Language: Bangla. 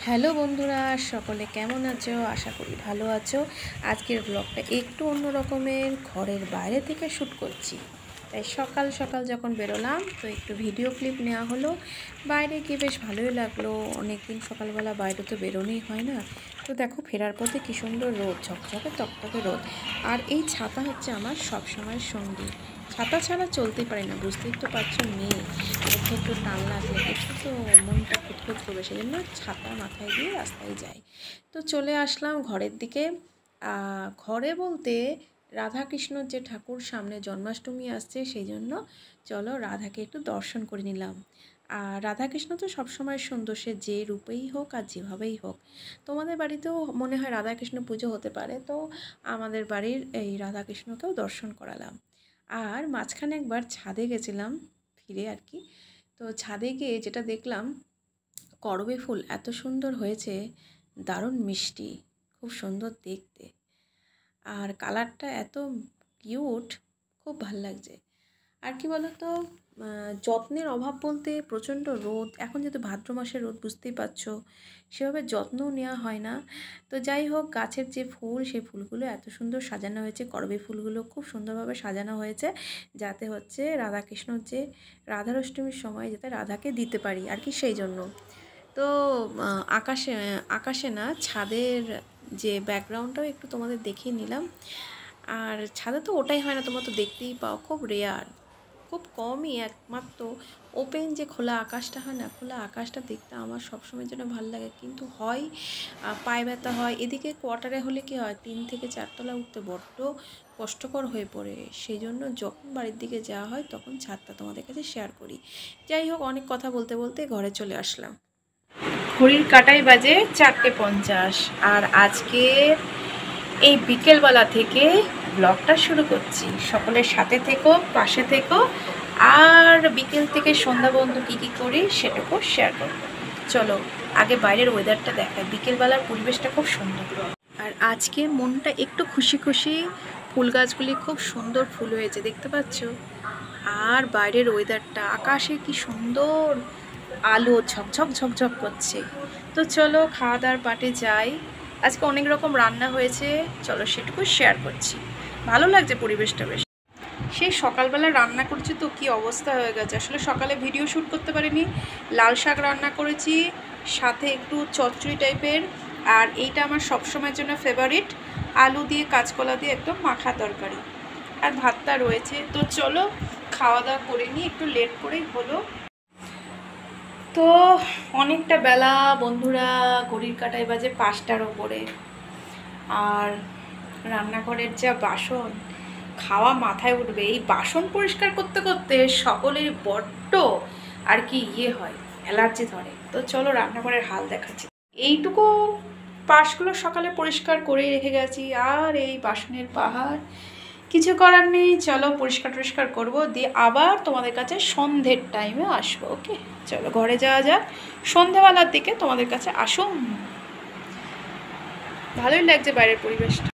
হ্যালো বন্ধুরা, সকলে কেমন আছো? আশা করি ভালো আছো। আজকের ব্লগটা একটু অন্য রকমের, ঘরের বাইরে থেকে শ্যুট করছি। তাই সকাল সকাল যখন বেরোলাম তো একটু ভিডিও ক্লিপ নেওয়া হলো। বাইরে গিয়ে বেশ ভালোই লাগলো। অনেক দিন সকালবেলা বাইরে তো বেরোনোই হয় না। তো দেখো ফেরার পথে কী সুন্দর রোদ, ঝকঝকে তকতকে রোদ। আর এই ছাতা হচ্ছে আমার সবসময়ের সঙ্গী। ছাতা ছাড়া চলতেই পারি না, বুঝতেই তো পারছো। মেয়ে মুখে একটু টান লাগলে একটু তো মনটা খুঁতখুত করবে, সেই জন্য ছাতা মাথায় দিয়ে রাস্তায় যাই। তো চলে আসলাম ঘরের দিকে। ঘরে বলতে রাধাকৃষ্ণর যে ঠাকুর, সামনে জন্মাষ্টমী আসছে, সেই জন্য চলো রাধাকে একটু দর্শন করে নিলাম। আর রাধাকৃষ্ণ তো সবসময় সুন্দর, সে যে রূপেই হোক আর যেভাবেই হোক। তোমাদের বাড়িতেও মনে হয় রাধাকৃষ্ণ পুজো হতে পারে, তো আমাদের বাড়ির এই রাধাকৃষ্ণকেও দর্শন করালাম। আর মাঝখানে একবার ছাদে গেছিলাম ফিরে আর কি। তো ছাদে গিয়ে যেটা দেখলাম, করবী ফুল এত সুন্দর হয়েছে, দারুণ মিষ্টি, খুব সুন্দর দেখতে। আর কালারটা এত কিউট, খুব ভাল লাগছে। আর কি বলতো, যত্নের অভাব বলতে প্রচণ্ড রোদ, এখন যেহেতু ভাদ্র মাসের রোদ বুঝতেই পারছো, সেভাবে যত্নও নেওয়া হয় না। তো যাই হোক, গাছের যে ফুল, সেই ফুলগুলো এত সুন্দর সাজানো হয়েছে, করবী ফুলগুলো খুব সুন্দরভাবে সাজানো হয়েছে, যাতে হচ্ছে রাধাকৃষ্ণর যে রাধার অষ্টমীর সময় যাতে রাধাকে দিতে পারি আর কি, সেই জন্য। তো আকাশে আকাশে না, ছাদের যে ব্যাকগ্রাউন্ডটাও একটু তোমাদের দেখিয়ে নিলাম। আর ছাদে তো ওটাই হয় না, তোমরা তো দেখতেই পাও, খুব রেয়ার, খুব কমই। একমাত্র ওপেন যে খোলা আকাশটা হয় না, খোলা আকাশটা দেখতে আমার সবসময়ের জন্য ভালো লাগে, কিন্তু হয় পায়ে ব্যথা হয়। এদিকে কোয়ার্টারে হলে কি হয়, 3 থেকে 4 তলা উঠতে বড্ড কষ্টকর হয়ে পড়ে। সেই জন্য যখন বাড়ির দিকে যাওয়া হয় তখন ছাদটা তোমাদের কাছে শেয়ার করি। যাই হোক, অনেক কথা বলতে বলতে ঘরে চলে আসলাম। ঘড়ির কাঁটায় বাজে 4:50। আর আজকে এই বিকেলবেলা থেকে ব্লগটা শুরু করছি। সকলের সাথে থেকো, পাশে থেকো। আর বিকেল থেকে সন্ধ্যা পর্যন্ত কী কী করি সেটুকু শেয়ার করব। চলো আগে বাইরের ওয়েদারটা দেখায়। বিকেলবেলার পরিবেশটা খুব সুন্দর। আর আজকে মনটা একটু খুশি খুশি, ফুল গাছগুলি খুব সুন্দর ফুল হয়েছে, দেখতে পাচ্ছ। আর বাইরের ওয়েদারটা, আকাশে কি সুন্দর আলো ঝকঝক ঝকঝক করছে। তো চলো খাওয়া দাওয়ার পাটে যাই। আজকে অনেক রকম রান্না হয়েছে, চলো সেটুকু শেয়ার করছি। ভালো লাগছে পরিবেশটা বেশ। সেই সকালবেলা রান্না করছি তো কি অবস্থা হয়ে গেছে, আসলে সকালে ভিডিও শ্যুট করতে পারিনি। লাল শাক রান্না করেছি, সাথে একটু চচ্চড়ি টাইপের। আর এইটা আমার সবসময়ের জন্য ফেভারিট, আলু দিয়ে কাঁচকলা দিয়ে একদম মাখা তরকারি। আর ভাতটা রয়েছে। তো চলো খাওয়া দাওয়া করে নিই, একটু লেট করেই হলো। তো অনেকটা বেলা বন্ধুরা, ঘড়ির কাঁটায় বাজে 5টার ওপরে। আর রান্নাঘরের যা বাসন, খাওয়া মাথায় উঠবে। এই বাসন পরিষ্কার করতে করতে সকলের বড্ড আর কি হয়, অ্যালার্জি ধরে। তো চলো রান্নাঘরের হাল দেখাচ্ছি। এইটুকু পাশগুলো সকালে পরিষ্কার করেই রেখে গেছি, আর এই বাসনের পাহাড়, কিছু করার নেই। চলো পরিষ্কার টরিষ্কার করবো, দিয়ে আবার তোমাদের কাছে সন্ধ্যের টাইমে আসবো। ওকে, চলো ঘরে যাওয়া যাক। সন্ধ্যেবেলার দিকে তোমাদের কাছে আসুন। ভালোই লাগছে বাইরের পরিবেশটা।